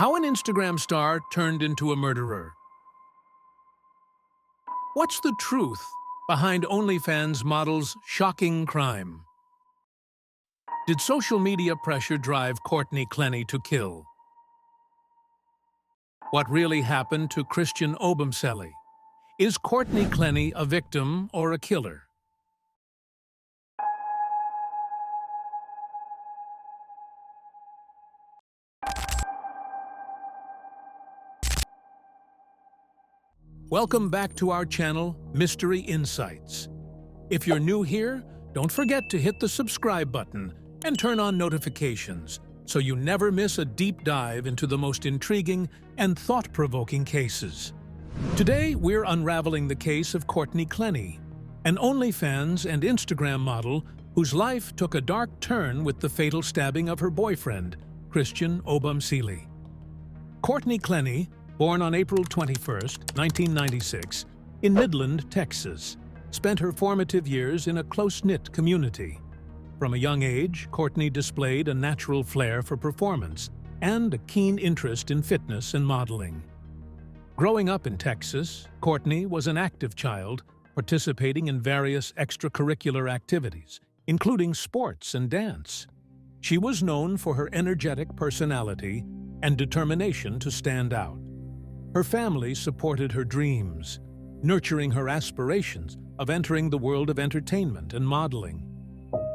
How an Instagram star turned into a murderer. What's the truth behind OnlyFans model's shocking crime? Did social media pressure drive Courtney Clenney to kill? What really happened to Christian Obami? Is Courtney Clenney a victim or a killer? Welcome back to our channel, Mystery Insights. If you're new here, don't forget to hit the subscribe button and turn on notifications so you never miss a deep dive into the most intriguing and thought-provoking cases. Today, we're unraveling the case of Courtney Clenney, an OnlyFans and Instagram model whose life took a dark turn with the fatal stabbing of her boyfriend, Christian Obami. Courtney Clenney, born on April 21, 1996, in Midland, Texas, spent her formative years in a close-knit community. From a young age, Courtney displayed a natural flair for performance and a keen interest in fitness and modeling. Growing up in Texas, Courtney was an active child, participating in various extracurricular activities, including sports and dance. She was known for her energetic personality and determination to stand out. Her family supported her dreams, nurturing her aspirations of entering the world of entertainment and modeling.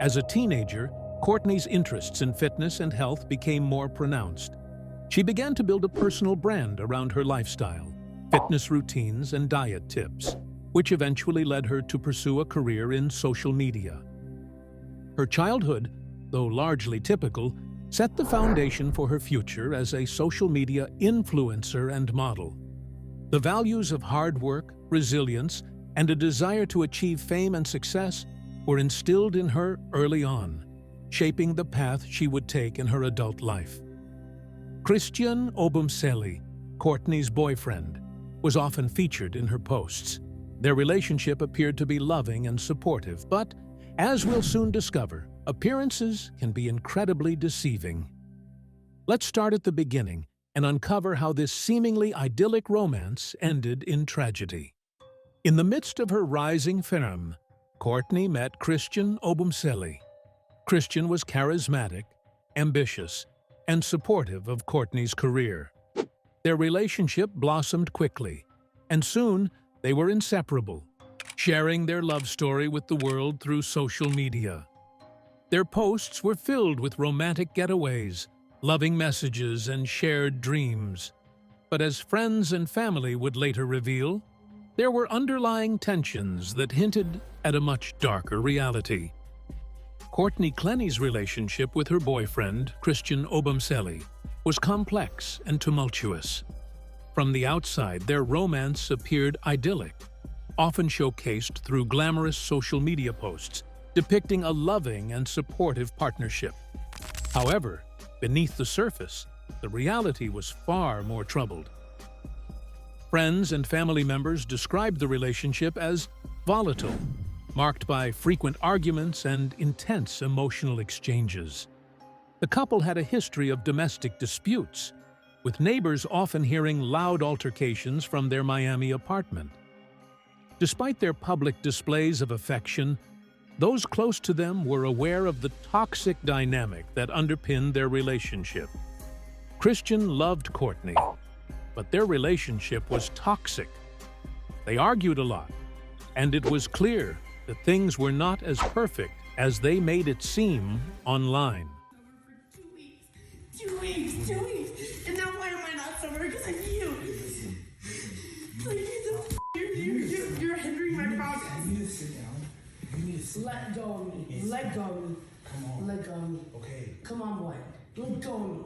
As a teenager, Courtney's interests in fitness and health became more pronounced. She began to build a personal brand around her lifestyle, fitness routines, and diet tips, which eventually led her to pursue a career in social media. Her childhood, though largely typical, set the foundation for her future as a social media influencer and model. The values of hard work, resilience, and a desire to achieve fame and success were instilled in her early on, shaping the path she would take in her adult life. Christian Obami, Courtney's boyfriend, was often featured in her posts. Their relationship appeared to be loving and supportive, but, as we'll soon discover, appearances can be incredibly deceiving. Let's start at the beginning and uncover how this seemingly idyllic romance ended in tragedy. In the midst of her rising fame, Courtney met Christian Obami. Christian was charismatic, ambitious, and supportive of Courtney's career. Their relationship blossomed quickly, and soon they were inseparable, sharing their love story with the world through social media. Their posts were filled with romantic getaways, loving messages, and shared dreams. But as friends and family would later reveal, there were underlying tensions that hinted at a much darker reality. Courtney Clenney's relationship with her boyfriend, Christian Obami, was complex and tumultuous. From the outside, their romance appeared idyllic, often showcased through glamorous social media posts depicting a loving and supportive partnership. However, beneath the surface, the reality was far more troubled. Friends and family members described the relationship as volatile, marked by frequent arguments and intense emotional exchanges. The couple had a history of domestic disputes, with neighbors often hearing loud altercations from their Miami apartment. Despite their public displays of affection, those close to them were aware of the toxic dynamic that underpinned their relationship. Christian loved Courtney, but their relationship was toxic. They argued a lot, and it was clear that things were not as perfect as they made it seem online. 2 weeks, and now why am I not sober? Because of you. You're hindering my progress. You need to sit down. You need to sit down. Let go of me. Let go of me. Come on. Let go of me. Okay. Come on, boy. Let go of me.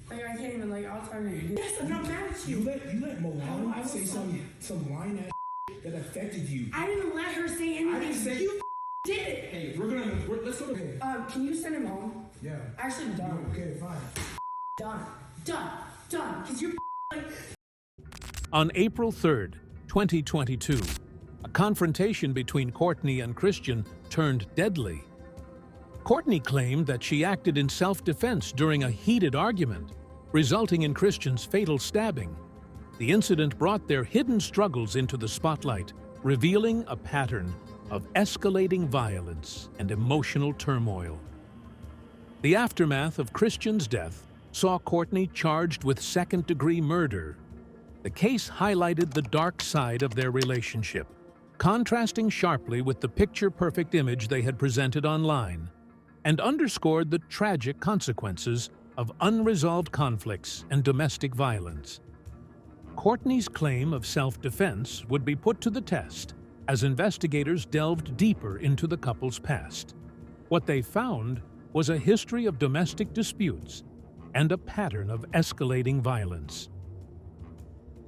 Like, I can't even, like, I'll turn it. Yes, I'm not mad at you. You let Moana say some line that affected you. I didn't let her say anything. I didn't say you did it. Hey, let's go to bed. Can you send him home? Yeah. Actually, done. Okay, fine. Done. Because you're like... On April 3, 2022, a confrontation between Courtney and Christian turned deadly. Courtney claimed that she acted in self-defense during a heated argument, resulting in Christian's fatal stabbing. The incident brought their hidden struggles into the spotlight, revealing a pattern of escalating violence and emotional turmoil. The aftermath of Christian's death saw Courtney charged with second-degree murder. The case highlighted the dark side of their relationship, contrasting sharply with the picture-perfect image they had presented online, and underscored the tragic consequences of unresolved conflicts and domestic violence. Courtney's claim of self-defense would be put to the test as investigators delved deeper into the couple's past. What they found was a history of domestic disputes and a pattern of escalating violence.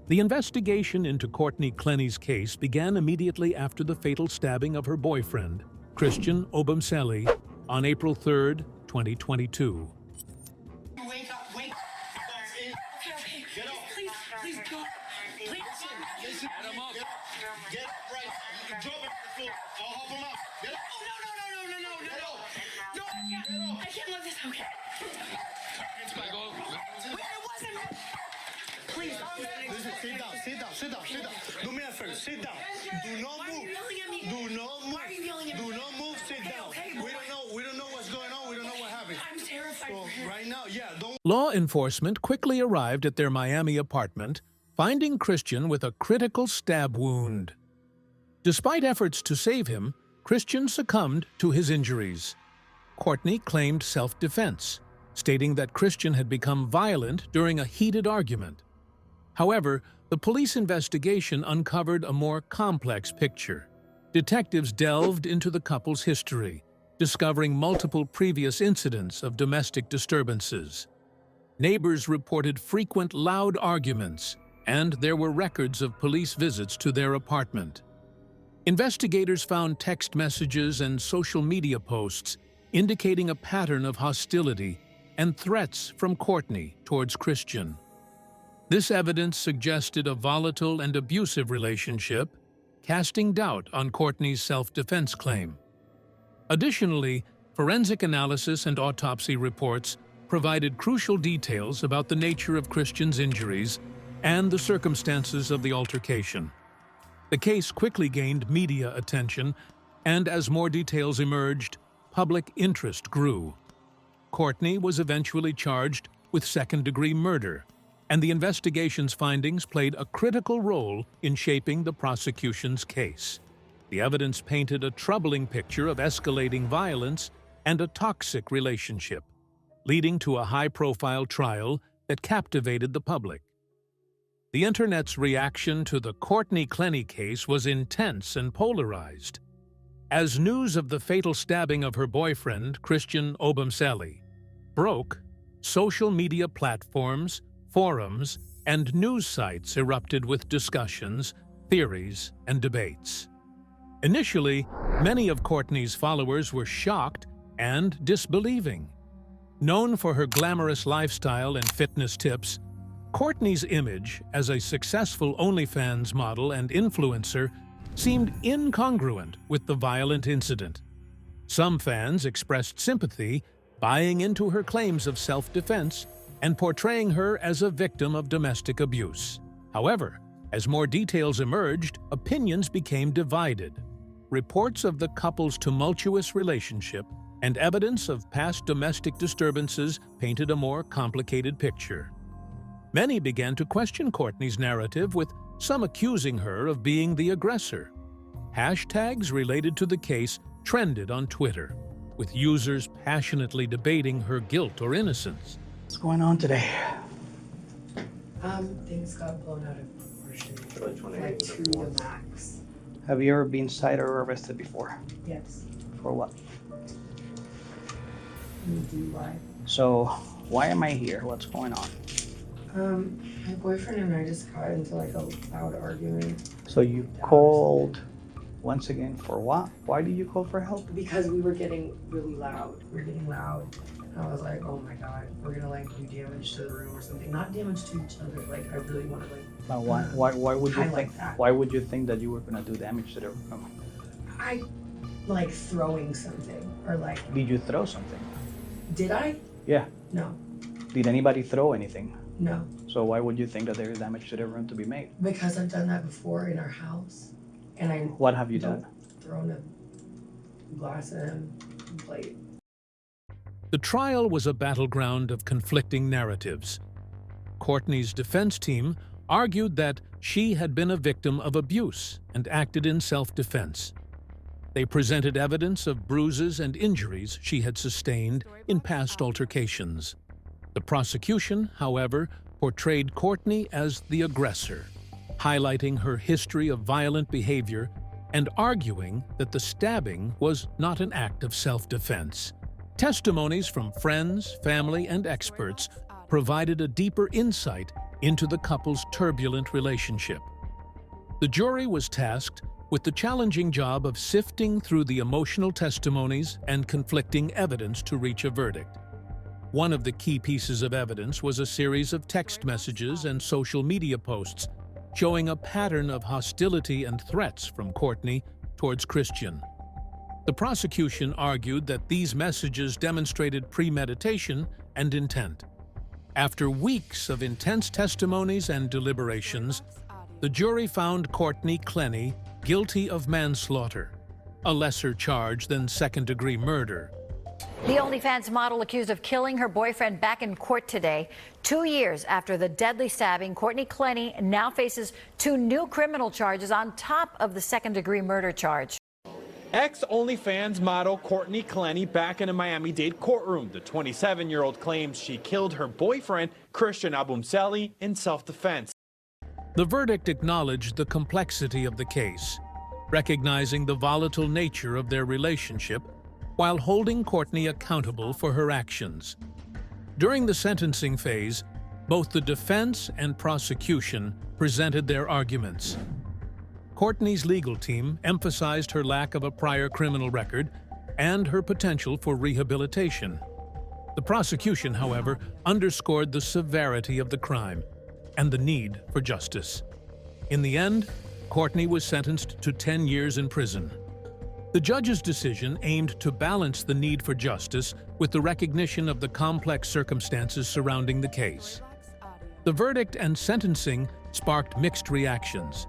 The investigation into Courtney Clenney's case began immediately after the fatal stabbing of her boyfriend, Christian Obami, on April 3, 2022. Wake up, wake up. Okay. Get up. Please don't. Please. Listen, get him up. Get up right. You can drop him on the floor. I'll help him out. Get up. Oh, no. Get up. No, I can't let this. Okay. Wait, it wasn't. Please. Listen, sit down. Do me a favor, sit down. Do not Why are you move. yelling at me? Do not move. Why are you yelling at me? Do not move, sit down. Okay, We don't know what's going on. We don't know what happened. I'm terrified So for him. right now, don't. Law enforcement quickly arrived at their Miami apartment, finding Christian with a critical stab wound. Despite efforts to save him, Christian succumbed to his injuries. Courtney claimed self-defense, stating that Christian had become violent during a heated argument. However, the police investigation uncovered a more complex picture. Detectives delved into the couple's history, discovering multiple previous incidents of domestic disturbances. Neighbors reported frequent loud arguments, and there were records of police visits to their apartment. Investigators found text messages and social media posts indicating a pattern of hostility and threats from Courtney towards Christian. This evidence suggested a volatile and abusive relationship, casting doubt on Courtney's self-defense claim. Additionally, forensic analysis and autopsy reports provided crucial details about the nature of Christian's injuries and the circumstances of the altercation. The case quickly gained media attention, and as more details emerged, public interest grew. Courtney was eventually charged with second-degree murder, and the investigation's findings played a critical role in shaping the prosecution's case. The evidence painted a troubling picture of escalating violence and a toxic relationship, leading to a high-profile trial that captivated the public. The Internet's reaction to the Courtney Clenney case was intense and polarized. As news of the fatal stabbing of her boyfriend, Christian Obami, broke, social media platforms, forums, and news sites erupted with discussions, theories, and debates. Initially, many of Courtney's followers were shocked and disbelieving. Known for her glamorous lifestyle and fitness tips, Courtney's image as a successful OnlyFans model and influencer seemed incongruent with the violent incident. Some fans expressed sympathy, buying into her claims of self-defense and portraying her as a victim of domestic abuse. However, as more details emerged, opinions became divided. Reports of the couple's tumultuous relationship and evidence of past domestic disturbances painted a more complicated picture. Many began to question Courtney's narrative, with some accusing her of being the aggressor. Hashtags related to the case trended on Twitter, with users passionately debating her guilt or innocence. What's going on today? Things got blown out of proportion. Like to the max. Have you ever been cited or arrested before? Yes. For what? DUI. So, why am I here? What's going on? My boyfriend and I just got into like a loud argument. So you called once again for what? Why did you call for help? Because we were getting really loud. We were getting loud. And I was like, oh my god, we're gonna like do damage to the room or something. Not damage to each other. Like I really wanna like Now, why would you highlight think that. why would you think that you were gonna do damage to the room? I like throwing something or like Did you throw something? did I? Yeah. No. Did anybody throw anything? No, So why would you think that there is damage to the room to be made? because I've done that before in our house, and I What have you done? thrown a glass and a plate. The trial was a battleground of conflicting narratives. Courtney's defense team argued that she had been a victim of abuse and acted in self-defense. They presented evidence of bruises and injuries she had sustained in past altercations. The prosecution, however, portrayed Courtney as the aggressor, highlighting her history of violent behavior and arguing that the stabbing was not an act of self-defense. Testimonies from friends, family, and experts provided a deeper insight into the couple's turbulent relationship. The jury was tasked with the challenging job of sifting through the emotional testimonies and conflicting evidence to reach a verdict. One of the key pieces of evidence was a series of text messages and social media posts showing a pattern of hostility and threats from Courtney towards Christian. The prosecution argued that these messages demonstrated premeditation and intent. After weeks of intense testimonies and deliberations, the jury found Courtney Clenney guilty of manslaughter, a lesser charge than second-degree murder. The OnlyFans model accused of killing her boyfriend back in court today. 2 years after the deadly stabbing, Courtney Clenney now faces 2 new criminal charges on top of the second-degree murder charge. Ex-OnlyFans model Courtney Clenney back in a Miami-Dade courtroom. The 27-year-old claims she killed her boyfriend, Christian Obami, in self-defense. The verdict acknowledged the complexity of the case, recognizing the volatile nature of their relationship while holding Courtney accountable for her actions. During the sentencing phase, both the defense and prosecution presented their arguments. Courtney's legal team emphasized her lack of a prior criminal record and her potential for rehabilitation. The prosecution, however, underscored the severity of the crime and the need for justice. In the end, Courtney was sentenced to 10 years in prison. The judge's decision aimed to balance the need for justice with the recognition of the complex circumstances surrounding the case. The verdict and sentencing sparked mixed reactions.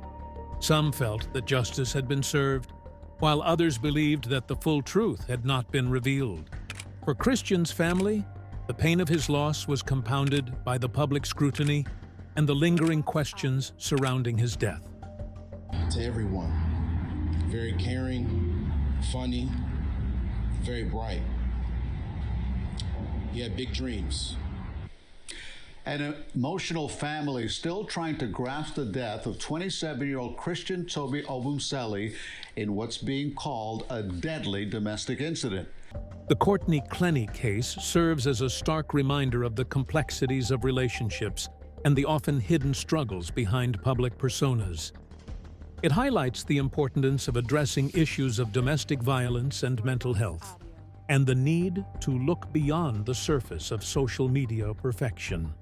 Some felt that justice had been served, while others believed that the full truth had not been revealed. For Christian's family, the pain of his loss was compounded by the public scrutiny and the lingering questions surrounding his death. To everyone, very caring, funny, very bright. He had big dreams. An emotional family still trying to grasp the death of 27-year-old Christian Toby Obumseli in what's being called a deadly domestic incident. The Courtney Clenney case serves as a stark reminder of the complexities of relationships and the often hidden struggles behind public personas. It highlights the importance of addressing issues of domestic violence and mental health, and the need to look beyond the surface of social media perfection.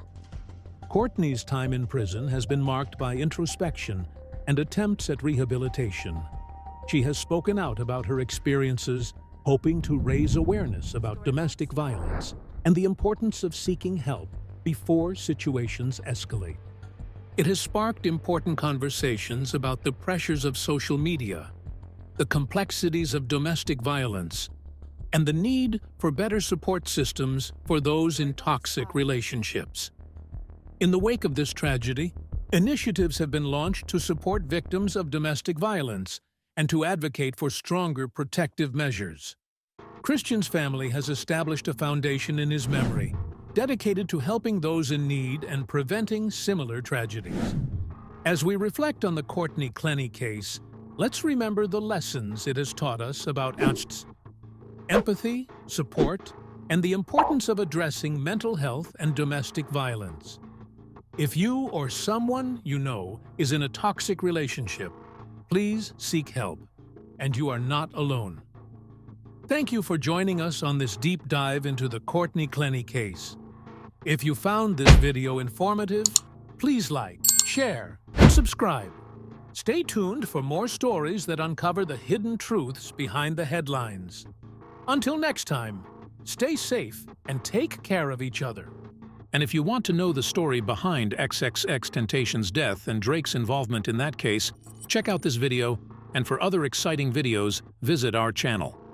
Courtney's time in prison has been marked by introspection and attempts at rehabilitation. She has spoken out about her experiences, hoping to raise awareness about domestic violence and the importance of seeking help before situations escalate. It has sparked important conversations about the pressures of social media, the complexities of domestic violence, and the need for better support systems for those in toxic relationships. In the wake of this tragedy, initiatives have been launched to support victims of domestic violence and to advocate for stronger protective measures. Christian's family has established a foundation in his memory, dedicated to helping those in need and preventing similar tragedies. As we reflect on the Courtney Clenney case, let's remember the lessons it has taught us about empathy, support, and the importance of addressing mental health and domestic violence. If you or someone you know is in a toxic relationship, please seek help, and you are not alone. Thank you for joining us on this deep dive into the Courtney Clenney case. If you found this video informative, please like, share, and subscribe. Stay tuned for more stories that uncover the hidden truths behind the headlines. Until next time, stay safe and take care of each other. And if you want to know the story behind XXXTentacion's death and Drake's involvement in that case, check out this video, and for other exciting videos, visit our channel.